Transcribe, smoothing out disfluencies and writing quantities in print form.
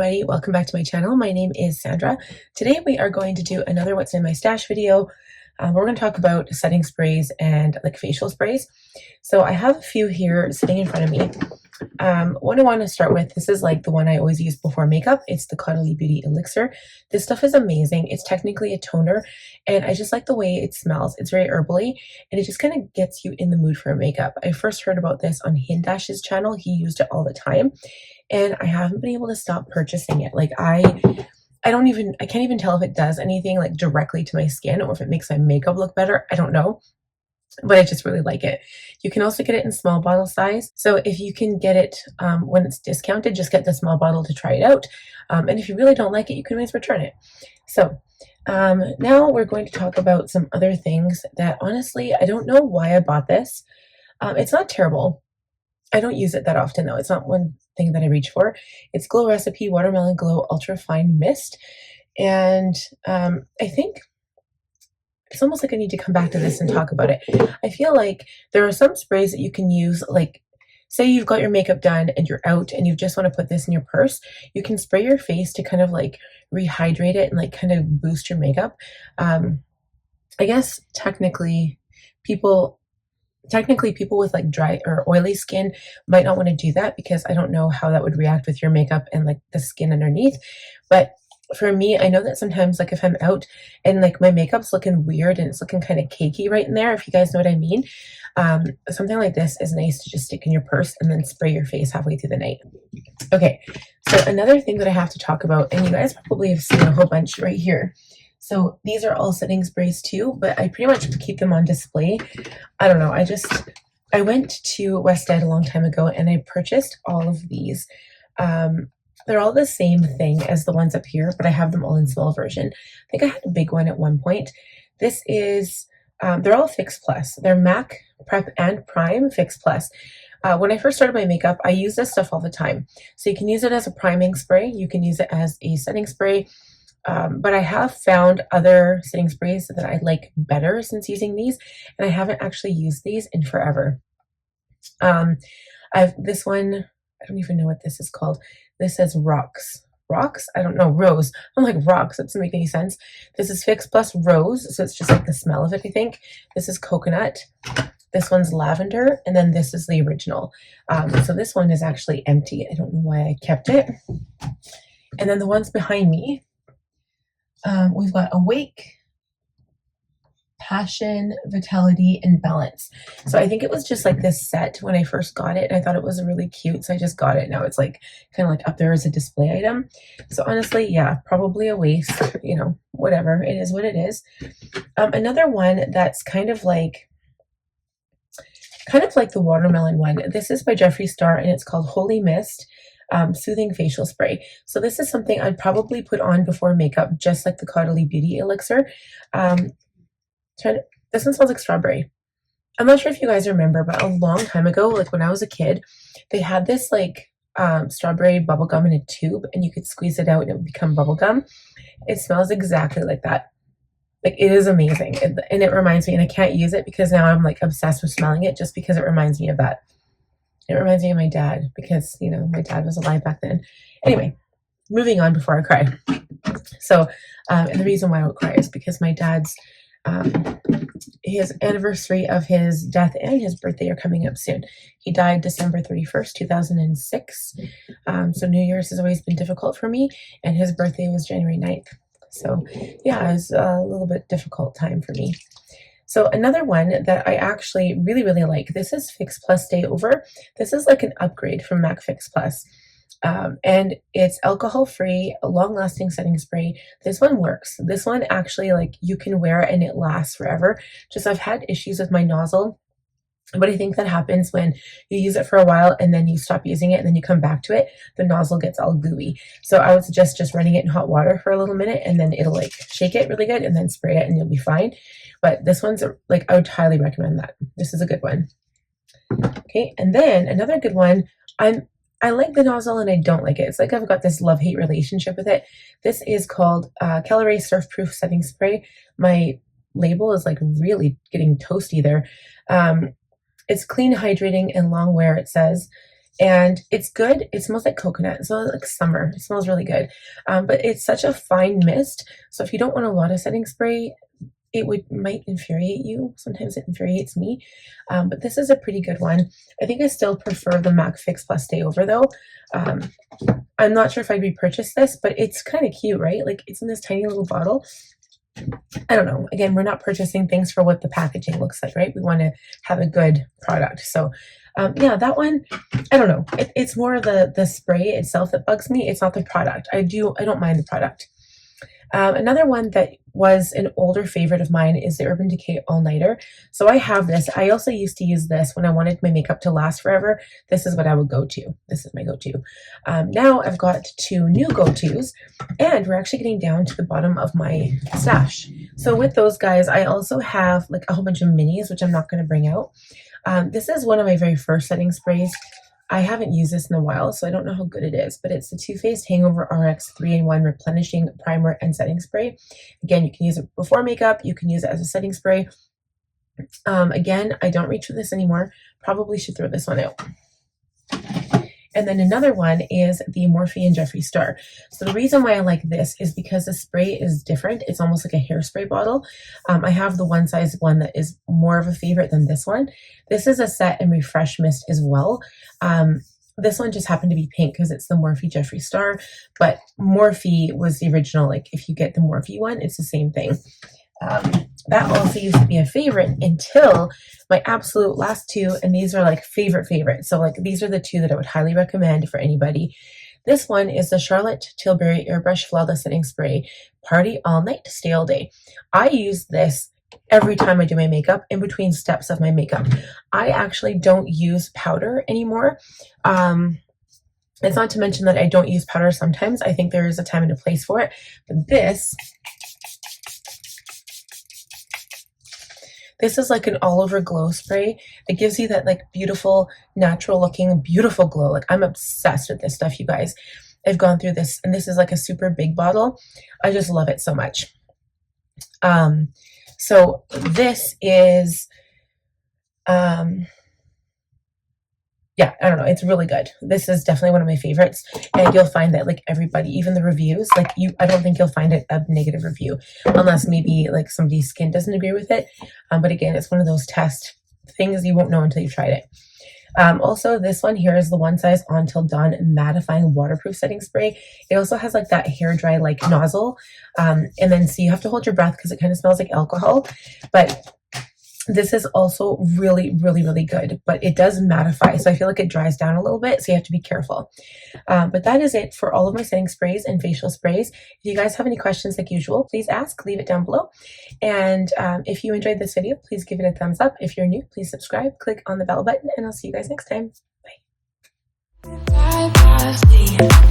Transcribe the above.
everybody, welcome back to my channel. My name is Sandra. Today we are going to do another what's in my stash video. We're going to talk about setting sprays and like facial sprays. So I have a few here sitting in front of me. One I want to start with, this is like the one I always use before makeup. It's the Caudalie Beauty Elixer. This stuff is amazing. It's technically a toner and I just like the way it smells. It's very herbally and it just kind of gets you in the mood for makeup. I first heard about this on Hindash's channel. He used it all the time. And I haven't been able to stop purchasing it. Like I can't even tell if it does anything like directly to my skin or if it makes my makeup look better. I don't know, but I just really like it. You can also get it in small bottle size. So if you can get it when it's discounted, just get the small bottle to try it out. And if you really don't like it, you can always return it. So now we're going to talk about some other things that honestly, I don't know why I bought this. It's not terrible. I don't use it that often though. It's not one thing that I reach for. It's Glow Recipe Watermelon Glow Ultra Fine Mist. And I think it's almost like I need to come back to this and talk about it. I feel like there are some sprays that you can use, like say you've got your makeup done and you're out and you just want to put this in your purse. You can spray your face to kind of like rehydrate it and like kind of boost your makeup. I guess technically people with like dry or oily skin might not want to do that because I don't know how that would react with your makeup and like the skin underneath. But for me, I know that sometimes like if I'm out and like my makeup's looking weird and it's looking kind of cakey right in there, if you guys know what I mean, something like this is nice to just stick in your purse and then spray your face halfway through the night. Okay, so another thing that I have to talk about, and you guys probably have seen a whole bunch right here. So these are all setting sprays too, but I pretty much keep them on display. I don't know. I went to West End a long time ago and I purchased all of these. They're all the same thing as the ones up here, but I have them all in small version. I think I had a big one at one point. This is, they're all Fix Plus. They're MAC Prep and Prime Fix Plus. When I first started my makeup, I use this stuff all the time. So you can use it as a priming spray. You can use it as a setting spray. But I have found other setting sprays that I like better since using these, and I haven't actually used these in forever. This one, I don't even know what this is called. This says Rocks. Rocks? I don't know. Rose. I'm like, Rocks. That doesn't make any sense. This is Fix Plus Rose, so it's just like the smell of it, I think. This is Coconut. This one's Lavender, and then this is the original. So this one is actually empty. I don't know why I kept it. And then the ones behind me, we've got Awake, Passion, Vitality, and Balance. So I think it was just like this set when I first got it. And I thought it was really cute, so I just got it. Now it's like kind of like up there as a display item. So honestly, yeah, probably a waste, you know, whatever. It is what it is. Another one that's kind of like the watermelon one. This is by Jeffree Star and it's called Holy Mist. Soothing facial spray. So this is something I'd probably put on before makeup, just like the Caudalie Beauty Elixir. This one smells like strawberry. I'm not sure if you guys remember, but a long time ago, like when I was a kid, they had this like strawberry bubble gum in a tube and you could squeeze it out and it would become bubble gum. It smells exactly like that. Like it is amazing. And it reminds me, and I can't use it because now I'm like obsessed with smelling it just because it reminds me of that. It reminds me of my dad because, you know, my dad was alive back then. Anyway, moving on before I cry. So, and the reason why I would cry is because my dad's, his anniversary of his death and his birthday are coming up soon. He died December 31st, 2006. So New Year's has always been difficult for me and his birthday was January 9th. So yeah, it was a little bit difficult time for me. So another one that I actually really, really like, this is Fix Plus Stay Over. This is like an upgrade from MAC Fix Plus. And it's alcohol-free, long-lasting setting spray. This one works. This one actually, like, you can wear it and it lasts forever. Just I've had issues with my nozzle, but I think that happens when you use it for a while and then you stop using it and then you come back to it, the nozzle gets all gooey. So I would suggest just running it in hot water for a little minute and then it'll like shake it really good and then spray it and you'll be fine. But this one's like, I would highly recommend that. This is a good one. Okay, and then another good one, I like the nozzle and I don't like it. It's like I've got this love-hate relationship with it. This is called Caliray Surf Proof Setting Spray. My label is like really getting toasty there. It's clean, hydrating, and long wear, it says. and it's good. It smells like coconut. It smells like summer. It smells really good. But it's such a fine mist. So if you don't want a lot of setting spray, it might infuriate you. Sometimes it infuriates me. But this is a pretty good one. I think I still prefer the MAC Fix Plus Stay Over though. I'm not sure if I'd repurchase this, but it's kind of cute, right? Like it's in this tiny little bottle. I don't know. Again, we're not purchasing things for what the packaging looks like, right? We want to have a good product. So yeah, that one, I don't know. It's more the spray itself that bugs me. It's not the product. I don't mind the product. Another one that was an older favorite of mine is the Urban Decay All Nighter. So I have this. I also used to use this when I wanted my makeup to last forever. This is what I would go to. This is my go-to. Now I've got two new go-tos, and we're actually getting down to the bottom of my stash. So with those guys, I also have like a whole bunch of minis, which I'm not going to bring out. This is one of my very first setting sprays. I haven't used this in a while, so I don't know how good it is, but it's the Too Faced Hangover RX 3-in-1 Replenishing Primer and Setting Spray. Again, you can use it before makeup. You can use it as a setting spray. Again, I don't reach for this anymore. Probably should throw this one out. And then another one is the Morphe and Jeffree Star. So the reason why I like this is because the spray is different. It's almost like a hairspray bottle. I have the one size one that is more of a favorite than this one. This is a set and refresh mist as well. This one just happened to be pink because it's the Morphe Jeffree Star, but Morphe was the original. Like if you get the Morphe one, it's the same thing. That also used to be a favorite until my absolute last two, and these are like favorites. So like these are the two that I would highly recommend for anybody. This one is the Charlotte Tilbury Airbrush Flawless Setting Spray Party All Night, Stay All Day. I use this every time I do my makeup, in between steps of my makeup. I actually don't use powder anymore. It's not to mention that I don't use powder sometimes. I think there is a time and a place for it, but this is like an all-over glow spray that gives you that like beautiful, natural looking, beautiful glow. Like I'm obsessed with this stuff, you guys. I've gone through this, and this is like a super big bottle. I just love it so much. So this is, yeah, I don't know. It's really good. This is definitely one of my favorites. And you'll find that like everybody, even the reviews, like I don't think you'll find it a negative review unless maybe like somebody's skin doesn't agree with it. But again, it's one of those test things you won't know until you've tried it. Also, this one here is the One Size On Till Dawn Mattifying Waterproof Setting Spray. It also has like that hair dry like nozzle. And then so you have to hold your breath because it kind of smells like alcohol. But this is also really, really, really good, but it does mattify. So I feel like it dries down a little bit. So you have to be careful. But that is it for all of my setting sprays and facial sprays. If you guys have any questions like usual, please ask, leave it down below. And if you enjoyed this video, please give it a thumbs up. If you're new, please subscribe, click on the bell button, and I'll see you guys next time. Bye.